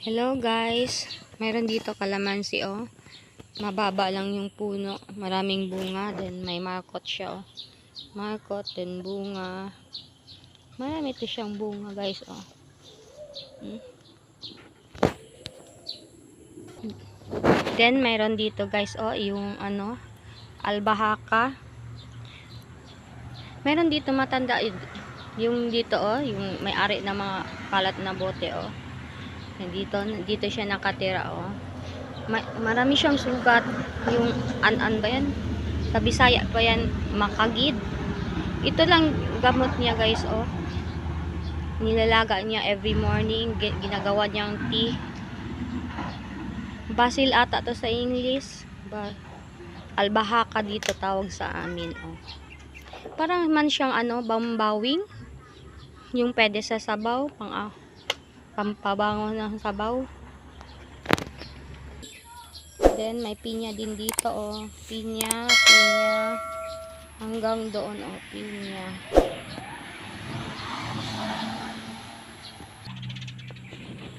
Hello guys, mayroon dito kalamansi oh. Mababa lang yung puno, maraming bunga, then may markot siya oh. Markot, then bunga. Marami ito siyang bunga guys oh. Then mayroon dito guys oh, yung albahaka. Mayroon dito matanda yung dito oh, yung may-ari ng mga kalat na bote oh. Dito siya nakatira oh. Marami siyang sugat, yung an-an ba yan, sa Bisaya pa yan, makagid. Ito lang gamot niya guys oh, nilalaga niya every morning, ginagawa niyang tea. Basil ata to sa English, albahaka dito tawag sa amin oh. Parang man siyang bambawing, yung pwede sa sabaw, pampabango ng sabaw. Then may pinya din dito oh, pinya hanggang doon oh, pinya.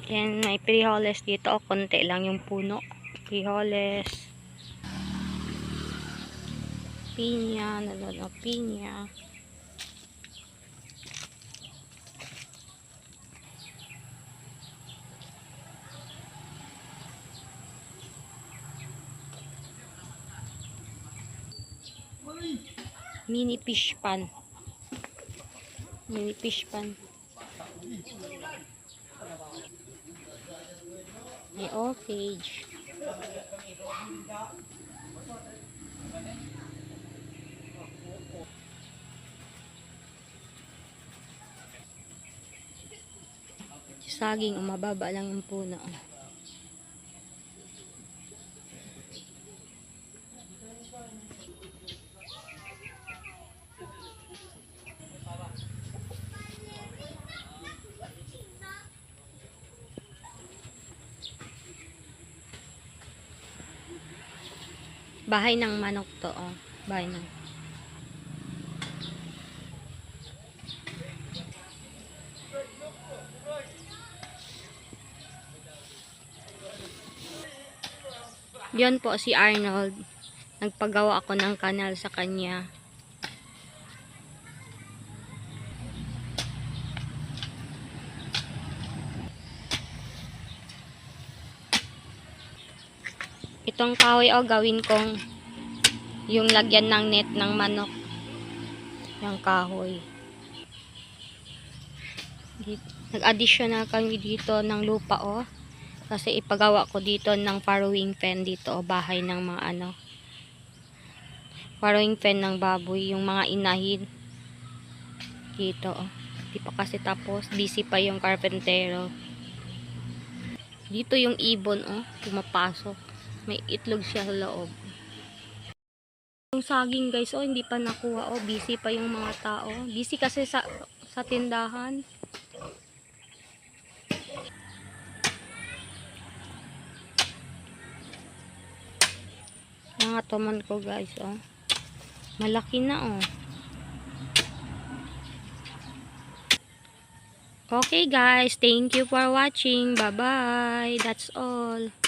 Then may frijoles dito oh, konti lang yung puno. Frijoles, pinya, pinya. Mini fish pan. Mini fish pan. May orchage. Saging, mababa lang yung puno. Bahay ng manok to oh. Bahay ng Yun po si Arnold. Nagpagawa ako ng kanal sa kanya. Itong kahoy o gawin kong yung lagyan ng net ng manok. Yung kahoy. Nag-additional kami dito ng lupa o. Kasi ipagawa ko dito ng farrowing pen dito o, bahay ng mga farrowing pen ng baboy, yung mga inahin. Dito o. Di pa kasi tapos, busy pa yung karpentero. Dito yung ibon o, pumapasok. May itlog siya sa loob. Yung saging guys, hindi pa nakuha busy pa yung mga tao. Busy kasi sa tindahan. Mga tuman ko guys malaki na Okay guys, thank you for watching. Bye bye. That's all.